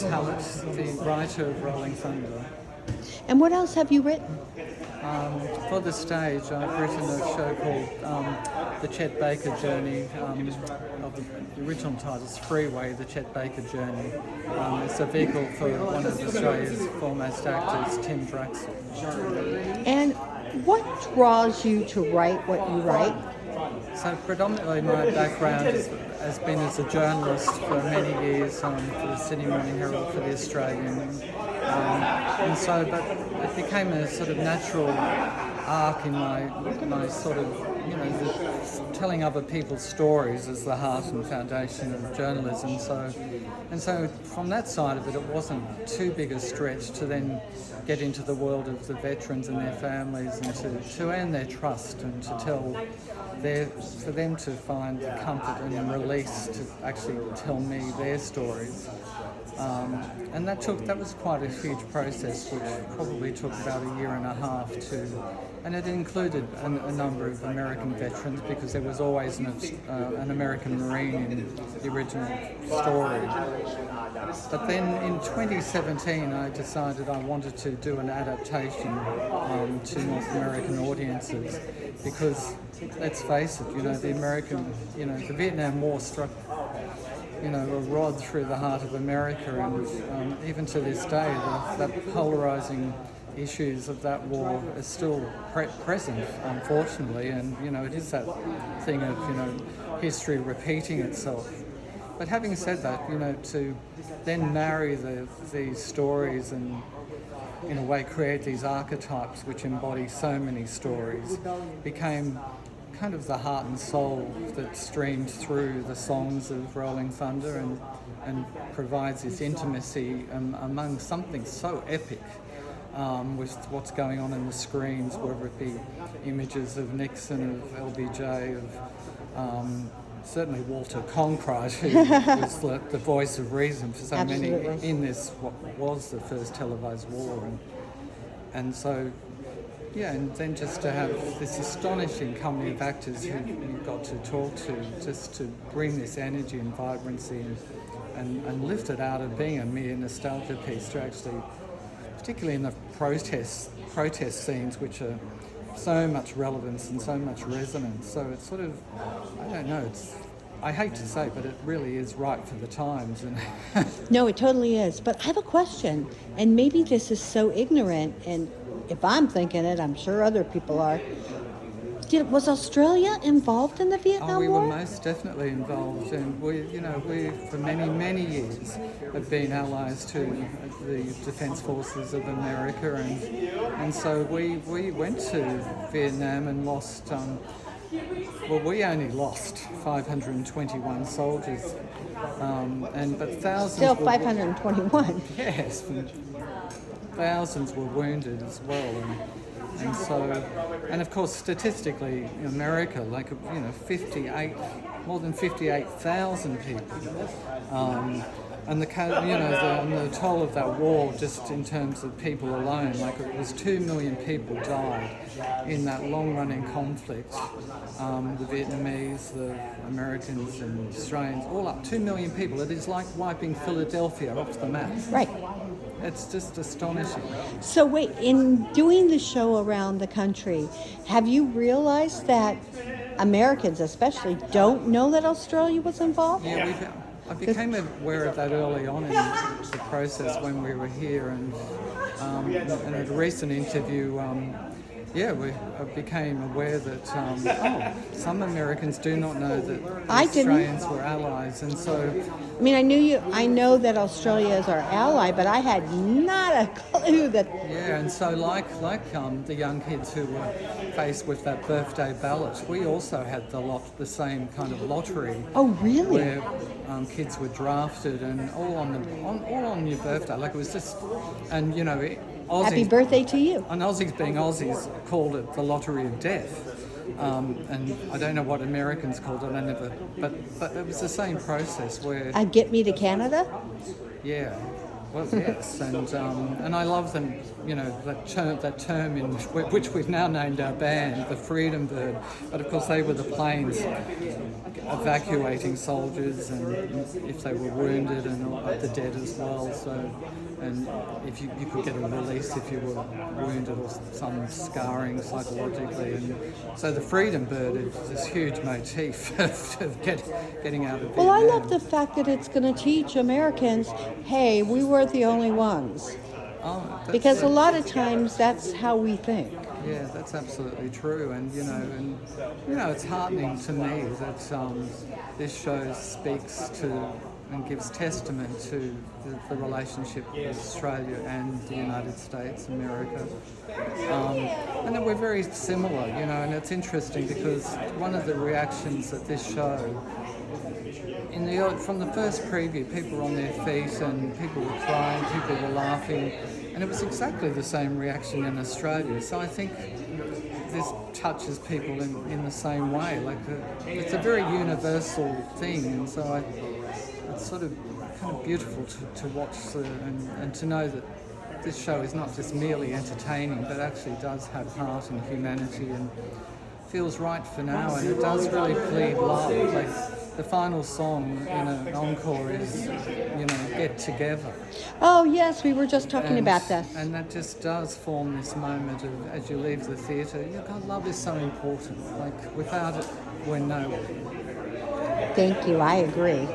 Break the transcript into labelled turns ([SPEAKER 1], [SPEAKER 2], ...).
[SPEAKER 1] Bryce Hallett, the writer of Rolling Thunder.
[SPEAKER 2] And what else have you written?
[SPEAKER 1] For the stage, I've written a show called The Chet Baker Journey. Of the original title is Freeway, The Chet Baker Journey. It's a vehicle for one of Australia's foremost actors, Tim Braxton.
[SPEAKER 2] And what draws you to write what you write?
[SPEAKER 1] So predominantly my background has been as a journalist for many years for the Sydney Morning Herald, for the Australian. And so, but it became a sort of natural arc in my sort of, telling other people's stories is the heart and foundation of journalism. So from that side of it, it wasn't too big a stretch to then get into the world of the veterans and their families and to earn their trust and to for them to find comfort and release to actually tell me their stories. And that was quite a huge process, which probably took about a year and a half and it included a number of American veterans because there was always an American Marine in the original story. But then in 2017 I decided I wanted to do an adaptation to North American audiences because, let's face it, the Vietnam War struck a rod through the heart of America, and even to this day, that polarising issues of that war are still present, unfortunately, and it is that thing of history repeating itself. But having said that, to then marry these stories and in a way create these archetypes which embody so many stories became kind of the heart and soul that streamed through the songs of Rolling Thunder and provides this intimacy among something so epic with what's going on in the screens, whether it be images of Nixon, of LBJ, of certainly Walter Cronkite, who was the voice of reason for so
[SPEAKER 2] Absolutely.
[SPEAKER 1] many in this, what was the first televised war. And so, yeah, and then just to have this astonishing company of actors who you got to talk to, just to bring this energy and vibrancy and lift it out of being a mere nostalgia piece to actually, particularly in the protest scenes, which are so much relevance and so much resonance. So it's sort of, I don't know, I hate to say, but it really is right for the times. And
[SPEAKER 2] No, it totally is. But I have a question, and maybe this is so ignorant, and if I'm thinking it, I'm sure other people are. Was Australia involved in the Vietnam
[SPEAKER 1] we
[SPEAKER 2] War?
[SPEAKER 1] were most definitely involved, and we for many years have been allies to the Defence Forces of America, and so we went to Vietnam and lost. We only lost 521 soldiers, but thousands.
[SPEAKER 2] Still 521.
[SPEAKER 1] Yes, thousands were wounded as well. And so, and of course, statistically, America, more than 58,000 people, and the toll of that war, just in terms of people alone, it was 2 million people died in that long-running conflict. The Vietnamese, the Americans, and Australians, all up 2 million people. It is like wiping Philadelphia off the map.
[SPEAKER 2] Right.
[SPEAKER 1] It's just astonishing.
[SPEAKER 2] So wait, in doing the show around the country, have you realized that Americans especially don't know that Australia was involved?
[SPEAKER 1] Yeah, I became aware of that early on in the process when we were here, and at a recent interview, I became aware that some Americans do not know that the Australians were allies, and so.
[SPEAKER 2] I mean, I know that Australia is our ally, but I had not a clue that.
[SPEAKER 1] Yeah, and so like the young kids who were faced with that birthday ballot, we also had the same kind of lottery.
[SPEAKER 2] Oh, really?
[SPEAKER 1] Where kids were drafted and all on your birthday, it was just, and Aussies,
[SPEAKER 2] happy birthday to you.
[SPEAKER 1] And Aussies being Aussies called it the lottery of death. And I don't know what Americans called it, but it was the same process where...
[SPEAKER 2] Get me to Canada?
[SPEAKER 1] Yeah. Well, yes, and I love them. You know, that term in which we've now named our band, the Freedom Bird. But of course, they were the planes evacuating soldiers, and if they were wounded, and the dead as well. So, and if you could get a release if you were wounded or some scarring psychologically, and so the Freedom Bird is this huge motif of getting out of Vietnam.
[SPEAKER 2] Well, I love the fact that it's going to teach Americans, hey, we weren't the only ones. Because a lot of times that's how we think.
[SPEAKER 1] Yeah, that's absolutely true, and it's heartening to me that this show speaks to and gives testament to the relationship with Australia and the United States, America, and that we're very similar, and it's interesting because one of the reactions at this show, from the first preview, people were on their feet and people were crying, people were laughing, and it was exactly the same reaction in Australia. So I think this touches people in the same way. Like it's a very universal thing, and so it's sort of kind of beautiful to watch and to know that this show is not just merely entertaining, but actually does have heart and humanity and feels right for now, and it does really plead love. Like the final song in an encore is, Get Together.
[SPEAKER 2] Oh yes, we were just talking about this.
[SPEAKER 1] And that just does form this moment of, as you leave the theatre, God, love is so important. Like without it, we're nowhere.
[SPEAKER 2] Thank you, I agree.